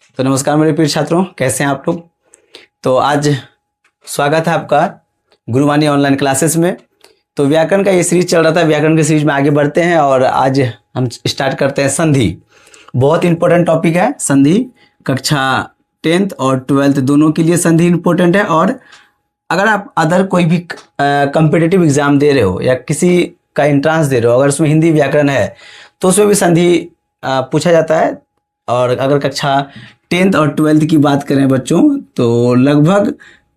तो नमस्कार मेरे प्रिय छात्रों, कैसे हैं आप लोग। तो आज स्वागत है आपका गुरुवाणी ऑनलाइन क्लासेस में। तो व्याकरण का ये सीरीज चल रहा था, व्याकरण के सीरीज में आगे बढ़ते हैं और आज हम स्टार्ट करते हैं संधि। बहुत इंपॉर्टेंट टॉपिक है संधि। कक्षा 10th और 12th दोनों के लिए संधि इंपॉर्टेंट है। और अगर आप अदर कोई भी कम्पिटिटिव एग्जाम दे रहे हो या किसी का एंट्रांस दे रहे हो, अगर उसमें हिंदी व्याकरण है तो उसमें भी संधि पूछा जाता है। और अगर कक्षा 10th और 12th की बात करें बच्चों, तो लगभग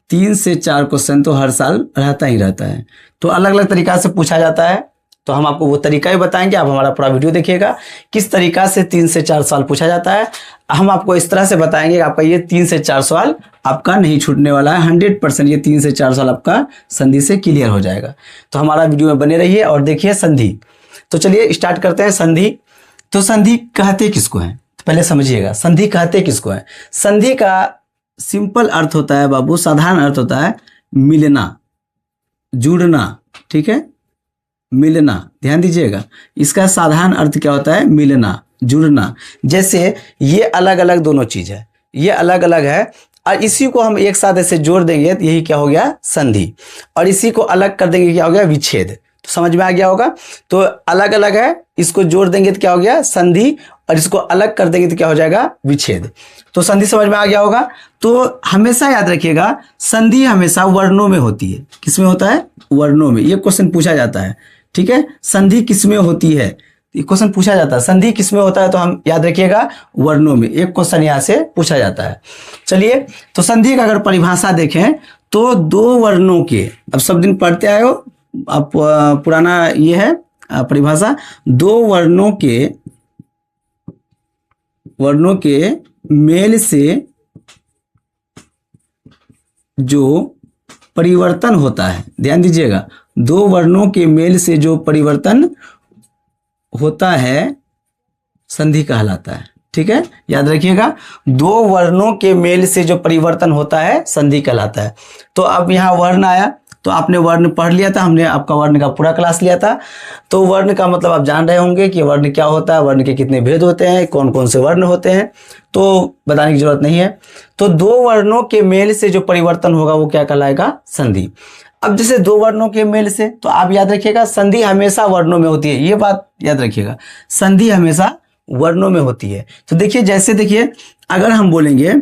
3 से 4 क्वेश्चन तो हर साल रहता ही रहता है। तो अलग अलग तरीका से पूछा जाता है, तो हम आपको वो तरीका ही बताएंगे। आप हमारा पूरा वीडियो देखिएगा किस तरीका से 3 से 4 सवाल पूछा जाता है। हम आपको इस तरह से बताएंगे कि आपका ये 3 से 4 सवाल आपका नहीं छूटने वाला है। 100% ये 3 से 4 सवाल आपका संधि से क्लियर हो जाएगा। तो हमारा वीडियो में बने रहिए और देखिए संधि। तो चलिए स्टार्ट करते हैं संधि। तो संधि कहते किसको है, पहले समझिएगा संधि कहते किसको है। संधि का सिंपल अर्थ होता है बाबू, साधारण अर्थ होता है मिलना, जुड़ना। ठीक है, मिलना, ध्यान दीजिएगा। इसका साधारण अर्थ क्या होता है, मिलना, जुड़ना। जैसे ये अलग अलग दोनों चीज है, ये अलग अलग है और इसी को हम एक साथ ऐसे जोड़ देंगे तो यही क्या हो गया, संधि। और इसी को अलग कर देंगे, क्या हो गया, विच्छेद। तो समझ में आ गया होगा। तो अलग अलग है, इसको जोड़ देंगे तो क्या हो गया, संधि, और इसको अलग कर देंगे तो क्या हो जाएगा, विच्छेद। तो संधि समझ में आ गया होगा। तो हमेशा याद रखिएगा संधि हमेशा वर्णों में होती है। किसमें होता है, वर्णों में। ये क्वेश्चन पूछा जाता है। ठीक है, संधि किसमें होती है, ये क्वेश्चन पूछा जाता है। संधि किसमें होता है, तो हम याद रखिएगा वर्णों में। एक क्वेश्चन यहां से पूछा जाता है। चलिए, तो संधि का अगर परिभाषा देखें तो दो वर्णों के, अब सब दिन पढ़ते आए हो, अब पुराना ये है परिभाषा, दो वर्णों के मेल से जो परिवर्तन होता है, ध्यान दीजिएगा, दो वर्णों के मेल से जो परिवर्तन होता है संधि कहलाता है। ठीक है, याद रखिएगा, दो वर्णों के मेल से जो परिवर्तन होता है संधि कहलाता है। तो अब यहां वर्ण आया, तो आपने वर्ण पढ़ लिया था, हमने आपका वर्ण का पूरा क्लास लिया था। तो वर्ण का मतलब आप जान रहे होंगे कि वर्ण क्या होता है, वर्ण के कितने भेद होते हैं, कौन कौन से वर्ण होते हैं, तो बताने की जरूरत नहीं है। तो दो वर्णों के मेल से जो परिवर्तन होगा वो क्या कहलाएगा, संधि। अब जैसे दो वर्णों के मेल से, तो आप याद रखिएगा संधि हमेशा वर्णों में होती है। ये बात याद रखिएगा, संधि हमेशा वर्णों में होती है। तो देखिए, जैसे देखिए, अगर हम बोलेंगे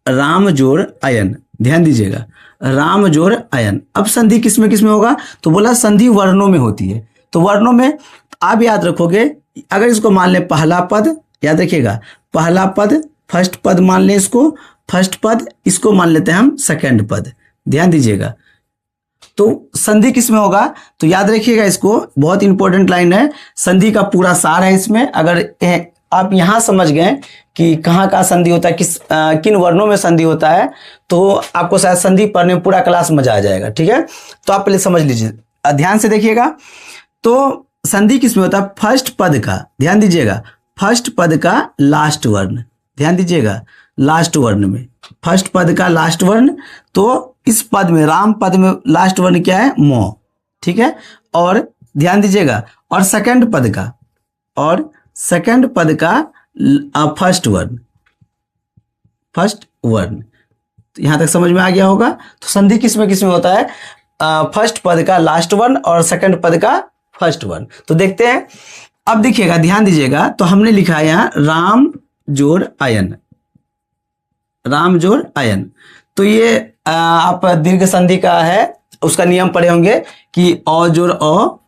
राम जोड़ अयन, ध्यान दीजिएगा, राम जोड़ अयन, अब संधि किसमें किसमें होगा, तो बोला संधि वर्णों में होती है। तो वर्णों में आप याद रखोगे, अगर इसको मान लें पहला पद, याद रखिएगा पहला पद, फर्स्ट पद मान लें इसको फर्स्ट पद, इसको मान लेते हैं हम सेकंड पद, ध्यान दीजिएगा। तो संधि किसमें होगा, तो याद रखिएगा, इसको बहुत इंपॉर्टेंट लाइन है, संधि का पूरा सार है इसमें। अगर आप यहां समझ गए कि कहाँ का संधि होता है, किन वर्णों में संधि होता है, तो आपको शायद संधि पढ़ने में पूरा क्लास मजा आ जाएगा। ठीक है, तो आप पहले समझ लीजिए, ध्यान से देखिएगा। तो संधि किसमें होता है, फर्स्ट पद का, ध्यान दीजिएगा, फर्स्ट पद का लास्ट वर्ण, ध्यान दीजिएगा, लास्ट वर्ण में, फर्स्ट पद का लास्ट वर्ण। तो इस पद में, राम पद में लास्ट वर्ण क्या है, मो। ठीक है, और ध्यान दीजिएगा, और सेकंड पद का, और सेकंड पद का फर्स्ट वर्ण, फर्स्ट वर्ण। तो यहां तक समझ में आ गया होगा। तो संधि किसमें किसमें होता है, फर्स्ट पद का लास्ट वर्ण और सेकंड पद का फर्स्ट वर्ण। तो देखते हैं, अब देखिएगा, ध्यान दीजिएगा, तो हमने लिखा है यहां राम जोड़ अयन, राम जोड़ अयन। तो ये आप दीर्घ संधि का है, उसका नियम पढ़े होंगे कि अ जोड़ अ,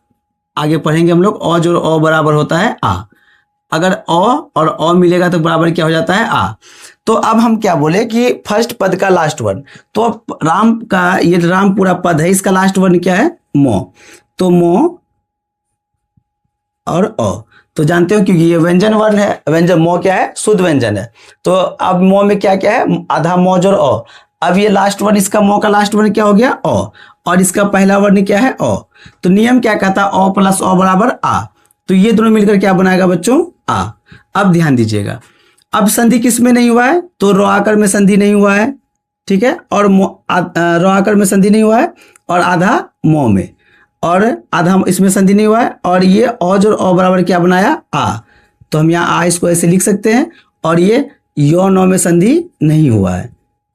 आगे पढ़ेंगे हम लोग, अ जोड़ अ बराबर होता है आ। अगर अ और अ मिलेगा तो बराबर क्या हो जाता है, आ। तो अब हम क्या बोले कि फर्स्ट पद का लास्ट वर्ण, तो अब राम का, ये राम पूरा पद है, इसका लास्ट वर्ण क्या है, मो। तो मो और अ, तो जानते हो क्योंकि ये व्यंजन वर्ण है, व्यंजन मो क्या है, शुद्ध व्यंजन है। तो अब मो में क्या क्या है, आधा मो जोड़ अ। अब ये लास्ट वर्ण, इसका मो का लास्ट वर्ण क्या हो गया, अ, और इसका पहला वर्ण क्या है, अ। तो नियम क्या कहता है, अ प्लस अ बराबर आ। तो ये दोनों मिलकर क्या बनाएगा बच्चों, आ। अब ध्यान दीजिएगा, अब संधि किस में नहीं हुआ है, तो रो आकर में संधि नहीं हुआ है। ठीक है, और रो आकर में संधि नहीं हुआ है, और आधा मो में, और आधा इसमें संधि नहीं हुआ है, और ये अ जोड़ अ बराबर क्या बनाया, आ। तो हम यहाँ आ इसको ऐसे लिख सकते हैं, और ये यो नौ में संधि नहीं हुआ है,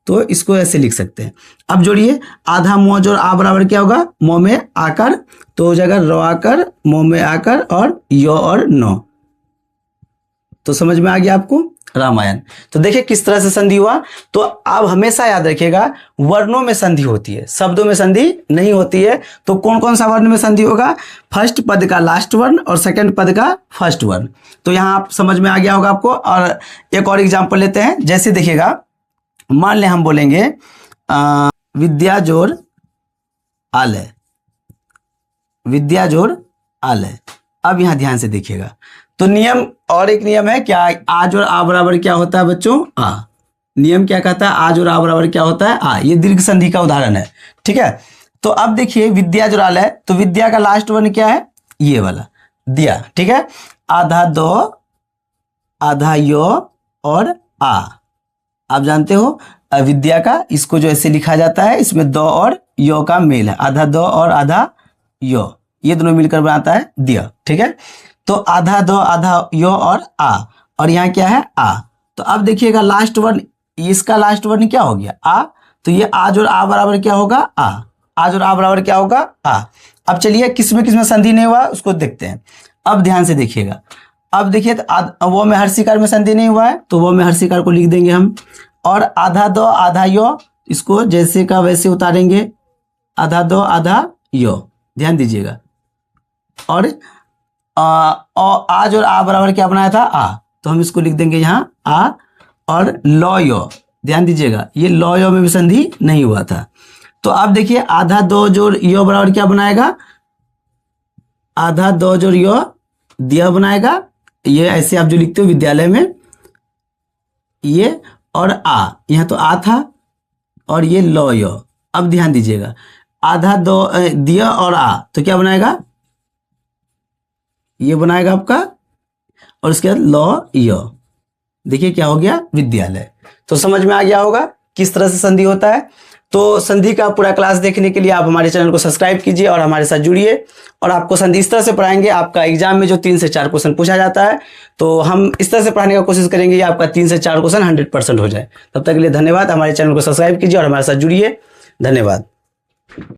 तो इसको ऐसे लिख सकते हैं। अब जोड़िए, आधा मोह जोड़ आ बराबर क्या होगा, मोह में आकर, तो हो जाएगा र आकर, मोह में आकर और यो और नौ। तो समझ में आ गया आपको रामायण। तो देखिए किस तरह से संधि हुआ। तो आप हमेशा याद रखिएगा वर्णों में संधि होती है, शब्दों में संधि नहीं होती है। तो कौन कौन सा वर्ण में संधि होगा, फर्स्ट पद का लास्ट वर्ण और सेकंड पद का फर्स्ट वर्ण। तो यहाँ आप समझ में आ गया होगा आपको। और एक और एग्जाम्पल लेते हैं, जैसे देखिएगा मान लें हम बोलेंगे विद्या जोड़ आलय, विद्या जोड़ आलय। अब यहां ध्यान से देखिएगा, तो नियम, और एक नियम है क्या, आज और आ बराबर क्या होता है बच्चों, आ। नियम क्या कहता है, आज और आ बराबर क्या होता है, आ। ये दीर्घ संधि का उदाहरण है, ठीक है। तो अब देखिए विद्या जोड़ आलय, तो विद्या का लास्ट वर्ण क्या है, ये वाला दिया, ठीक है। आधा दो, आधा यो और आ। आप जानते हो विद्या का, इसको जो ऐसे लिखा जाता है, इसमें दो और यो का मेल है, आधा दो और आधा यो, ये दोनों मिलकर बनाता है दिया, ठीक है। तो आधा दो, आधा यो और आ, और यहाँ क्या है आ। तो अब देखिएगा लास्ट वर्ण, इसका लास्ट वर्ण क्या हो गया, आ। तो ये आज और आ बराबर क्या होगा, आ। आज और आ बराबर क्या होगा, आ। अब चलिए किसमें संधि नहीं हुआ उसको देखते हैं। अब ध्यान से देखिएगा, अब देखिए तो वो में हर्षिकार में संधि नहीं हुआ है, तो वो में हर्षिकार को लिख देंगे हम। और आधा दो आधा यो, इसको जैसे का वैसे उतारेंगे, आधा दो आधा यो, ध्यान दीजिएगा। और आज और आ बराबर क्या बनाया था, आ, तो हम इसको लिख देंगे यहाँ आ। और लौ यो, ध्यान दीजिएगा, ये लौ यो में भी संधि नहीं हुआ था। तो आप देखिए आधा दो जोड़ यो बराबर क्या बनाएगा, आधा दो जोड़ यो दिया बनाएगा, ये ऐसे आप जो लिखते हो विद्यालय में, ये और आ, यहां तो आ था और ये लौ यो। अब ध्यान दीजिएगा, आधा दो दिया और आ, तो क्या बनाएगा, ये बनाएगा आपका, और उसके बाद लौ यो। देखिए क्या हो गया, विद्यालय। तो समझ में आ गया होगा किस तरह से संधि होता है। तो संधि का पूरा क्लास देखने के लिए आप हमारे चैनल को सब्सक्राइब कीजिए और हमारे साथ जुड़िए। और आपको संधि इस तरह से पढ़ाएंगे, आपका एग्जाम में जो 3 से 4 क्वेश्चन पूछा जाता है, तो हम इस तरह से पढ़ाने का कोशिश करेंगे कि आपका 3 से 4 क्वेश्चन 100% हो जाए। तब तक के लिए धन्यवाद। हमारे चैनल को सब्सक्राइब कीजिए और हमारे साथ जुड़िए। धन्यवाद।